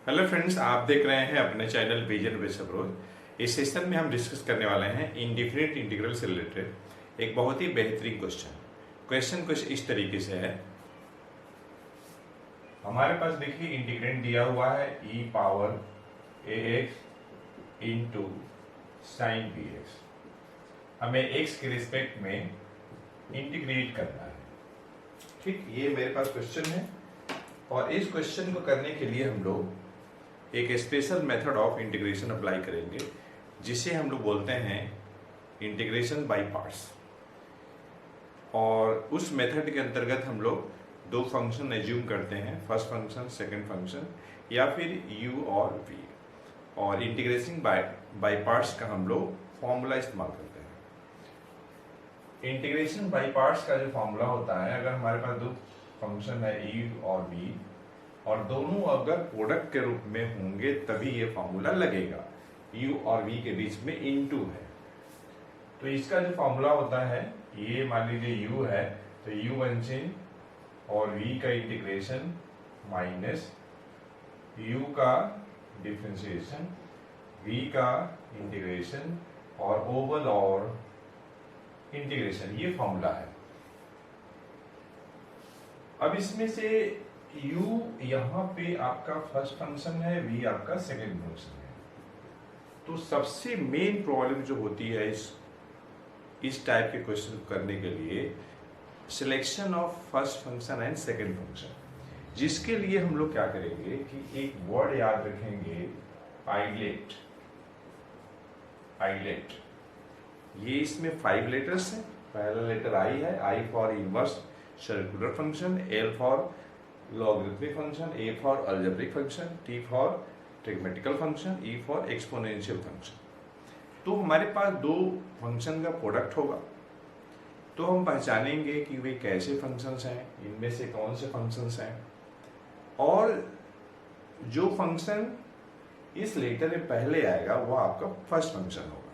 Hello friends, आप देख रहे हैं अपने चैनल विजन विद अप्रोच। इस सेशन में हम डिस्कस करने वाले हैं इंडिफिनिट इंटीग्रल से रिलेटेड एक बहुत ही बेहतरीन क्वेश्चन कुछ इस तरीके से है। हमारे पास देखिए इंटीग्रेंड दिया हुआ है e power ax into sine bx। हमें x के रिस्पेक्ट में इंटीग्रेट करना है। ठीक, ये मेरे पास क्वेश्चन है और इस क्वेश्चन को करने के लिए हम लोग एक special method of integration apply करेंगे जिसे हम लोग बोलते हैं इंटीग्रेशन बाय पार्ट्स। और उस मेथड के अंतर्गत हम लोग दो फंक्शन एज्यूम करते हैं, फर्स्ट फंक्शन सेकंड फंक्शन या फिर u और v, और इंटीग्रेशन बाय पार्ट्स का हम लोग फॉर्मूला इस्तेमाल करते हैं। इंटीग्रेशन बाय पार्ट्स का जो फॉर्मूला होता है, अगर हमारे पास दो फंक्शन है u और v और दोनों अगर प्रोडक्ट के रूप में होंगे तभी ये फॉर्मूला लगेगा। u और v के बीच में इनटू है, तो इसका जो फॉर्मूला होता है, ये मान लीजिए u है तो u अनचेंज और v का इंटीग्रेशन माइनस u का डिफरेंशिएशन, v का इंटीग्रेशन और ओवल और इंटीग्रेशन, ये फॉर्मूला है। अब इसमें से u यहाँ पे आपका फर्स्ट फंक्शन है, v आपका सेकंड फंक्शन है। तो सबसे मेन प्रॉब्लम जो होती है इस टाइप के क्वेश्चन करने के लिए, selection of first function and second function, जिसके लिए हम लोग क्या करेंगे कि एक वर्ड याद रखेंगे, आइलेट। ये इसमें 5 लेटर्स हैं। पहला लेटर i है, i for inverse circular function, l for logarithmic function, a for algebraic function, t for trigonometrical function, e for exponential function. तो हमारे पास दो फंक्शन का प्रोडक्ट होगा, तो हम पहचानेंगे कि वे कैसे फंक्शंस हैं, इनमें से कौन से फंक्शंस हैं, और जो फंक्शन इस लेटर में पहले आएगा वो आपका फर्स्ट फंक्शन होगा।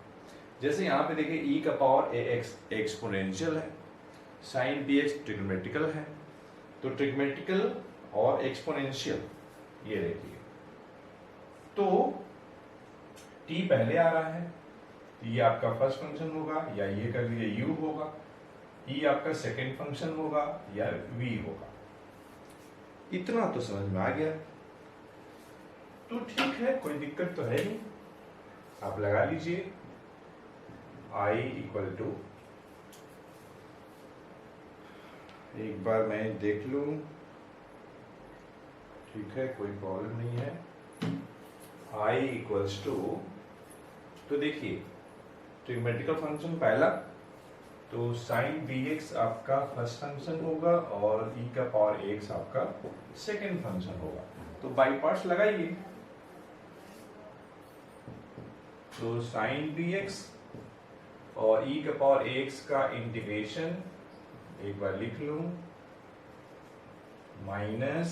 जैसे यहाँ पे देखिए e का पावर ax एक्सपोनेंशियल है, साइन bx ट्रिग्मेटिकल है, तो ट्रिग्मेटिकल और एक्सपोनेंशियल ये देखिए, तो t पहले आ रहा है, ये आपका फर्स्ट फंक्शन होगा, या ये कर लीजिए u होगा, e आपका सेकंड फंक्शन होगा या v होगा। इतना तो समझ में आ गया, तो ठीक है, कोई दिक्कत तो है नहीं। आप लगा लीजिए i इक्वल टू, एक बार मैं देख लूं, ठीक है, कोई प्रॉब्लम नहीं है। i इक्वल्स टू, तो देखिए ट्रिग्मेटिकल फंक्शन पहला, तो साइन bx आपका फर्स्ट फंक्शन होगा और e का पावर x आपका सेकंड फंक्शन होगा। तो बाई पार्ट्स लगाइए, तो साइन bx और e का पावर x का इंटीग्रेशन एक बार लिख लूं, माइनस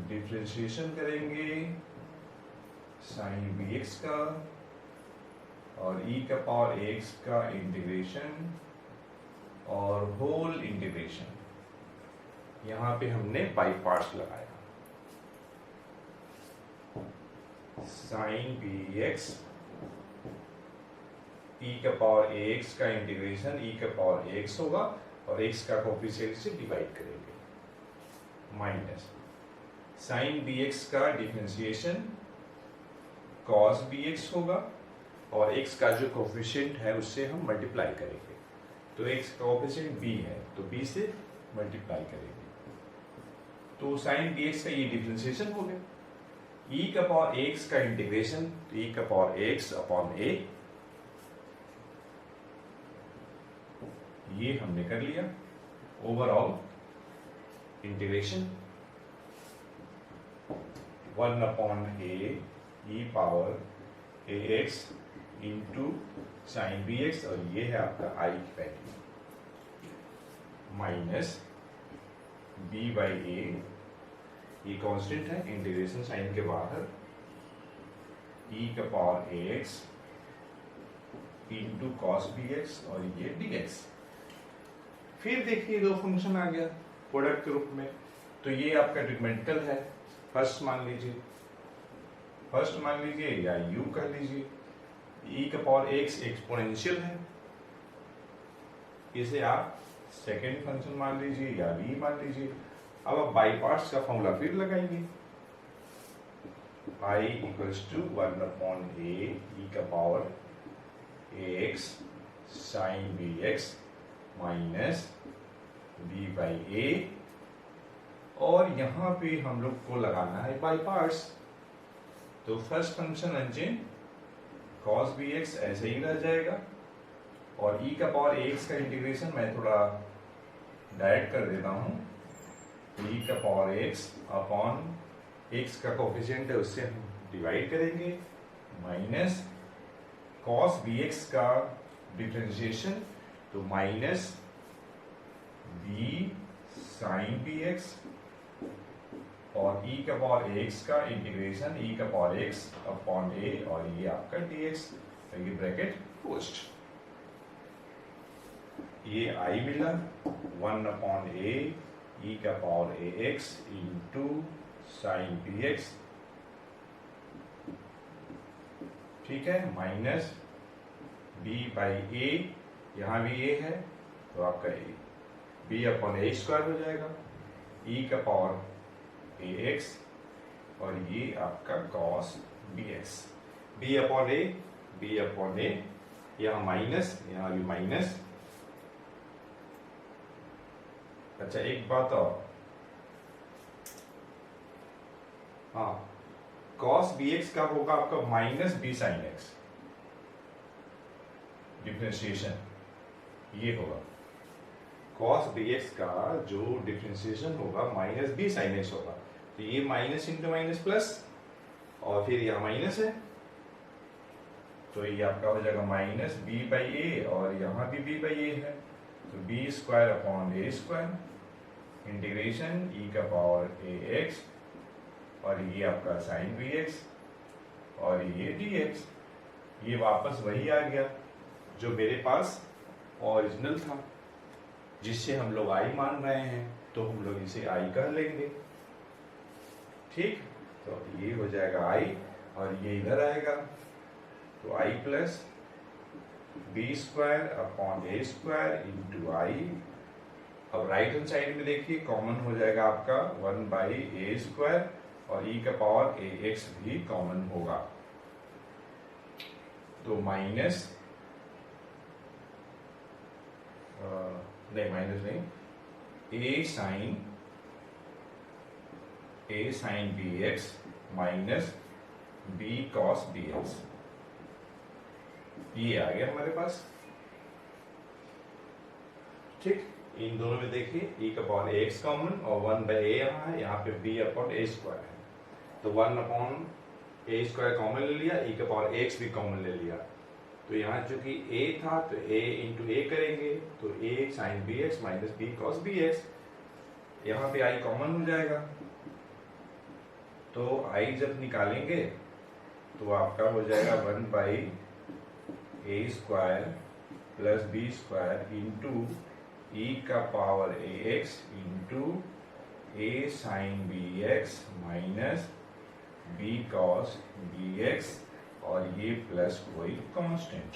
डिफरेंशिएशन करेंगे साइन bx का और e का पावर x का इंटीग्रेशन और होल इंटीग्रेशन। यहां पे हमने बाई पार्ट्स लगाया, साइन bx e का पावर ax का इंटीग्रेशन, e का पावर x होगा और x का कोफिशिएंट से डिवाइड करेंगे, माइनस साइन bx का डिफरेंशिएशन cos bx होगा और x का जो कोफिशिएंट है उससे हम मल्टीप्लाई करेंगे, तो x का कोफिशिएंट b है तो b से मल्टीप्लाई करेंगे, तो साइन bx का ये डिफरेंशिएशन हो गया, e का पावर x का इंटीग्रेशन, e का पावर x अपॉन a, ये हमने कर लिया, overall integration 1 upon a e power ax into sine bx, और ये है आपका i की value, minus b by a, ये कांस्टेंट है, इंटीग्रेशन साइन के बाहर, e का power ax into cos bx और ये dx। फिर देखिए दो फंक्शन आ गया प्रोडक्ट के रूप में, तो ये आपका ट्रिग्मेटिकल है। फर्स्ट मान लीजिए या यू कह लीजिए, e का पावर x एक्सपोनेंशियल है, इसे आप सेकेंड फंक्शन मान लीजिए या v मान लीजिए। अब आप बाई पार्ट्स का फॉर्मूला फिर लगाएंगे, i equals to 1/a e का power ax sine bx minus b by a, और यहाँ पे हम लोग को लगाना है बाई पार्ट्स। तो first function unchanged cos bx ऐसे ही रह जाएगा, और e का पावर ax का इंटीग्रेशन मैं थोड़ा डायरेक्ट कर देता हूँ। e का पावर x अपॉन x का कोफिशिएंट है उससे हम डिवाइड करेंगे, माइनस cos bx का डिफरेंशिएशन, तो माइनस b साइन bx, और e का पावर ax का इंटीग्रेशन e का पावर x अपॉन a, और ये आपका dx, ये ब्रैकेट पोस्ट। ये i मिला 1/a e का power ax into sine bx, ठीक है, माइनस b बाई a, यहाँ भी a है तो आपका b अपॉन a स्क्वायर हो जाएगा, e का पावर ax, और ये आपका cos bx, b upon a, यहाँ माइनस, यहाँ भी माइनस। अच्छा एक बात और, हाँ, cos bx का होगा आपका minus b sine x, differentiation ये होगा, cos bx का जो डिफरेंशिएशन होगा माइनस b साइन x होगा। तो ये माइनस इंटू माइनस प्लस, और फिर यहाँ माइनस है, तो ये आपका हो जाएगा माइनस b बाई a, और यहाँ भी b बाई a है, तो b square upon a square, integration e का पावर ax, और ये आपका साइन bx, और ये dx। ये वापस वही आ गया जो मेरे पास ओरिजिनल था, जिससे हम लोग i मान रहे हैं, तो हम लोग इसे i कर लेंगे, ठीक। तो ये हो जाएगा i, और ये इधर आएगा, तो i plus B square upon A square into I. अब राइट हैंड साइड में देखिए कॉमन हो जाएगा आपका 1/a स्क्वायर, और e का पावर ax भी कॉमन होगा, तो minus a sine bx minus b cos bx, ये आ गया हमारे पास, ठीक। इन दोनों में देखिए e का पावर ax कॉमन, और 1/a यहाँ है, यहाँ पे b अपॉन a स्क्वायर है, तो 1/a स्क्वायर कॉमन ले लिया, e का पावर ax भी कॉमन ले लिया, तो यहाँ चूंकि a था तो a इंटू a करेंगे, तो a sine bx minus b cos bx, यहाँ पे i कॉमन हो जाएगा, तो i जब निकालेंगे तो आपका हो जाएगा 1/a square plus b square into e का power ax into a sine bx minus b cos bx, और ये प्लस कोई कांस्टेंट।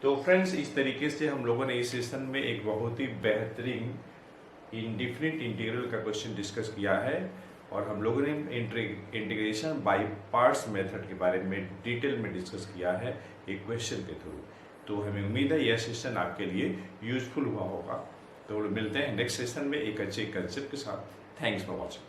तो फ्रेंड्स इस तरीके से हम लोगों ने इस सेशन में एक बहुत ही बेहतरीन इंडिफिनिट इंटीग्रल का क्वेश्चन डिस्कस किया है, और हम लोगों ने इंटीग्रेशन बाय पार्ट्स मेथड के बारे में डिटेल में डिस्कस किया है एक क्वेश्चन के थ्रू। तो हमें उम्मीद है यह सेशन आपके लिए यूजफुल हुआ होगा। तो मिलते हैं नेक्स्ट सेशन में एक अच्छे कंसेप्ट के साथ। Thanks for watching.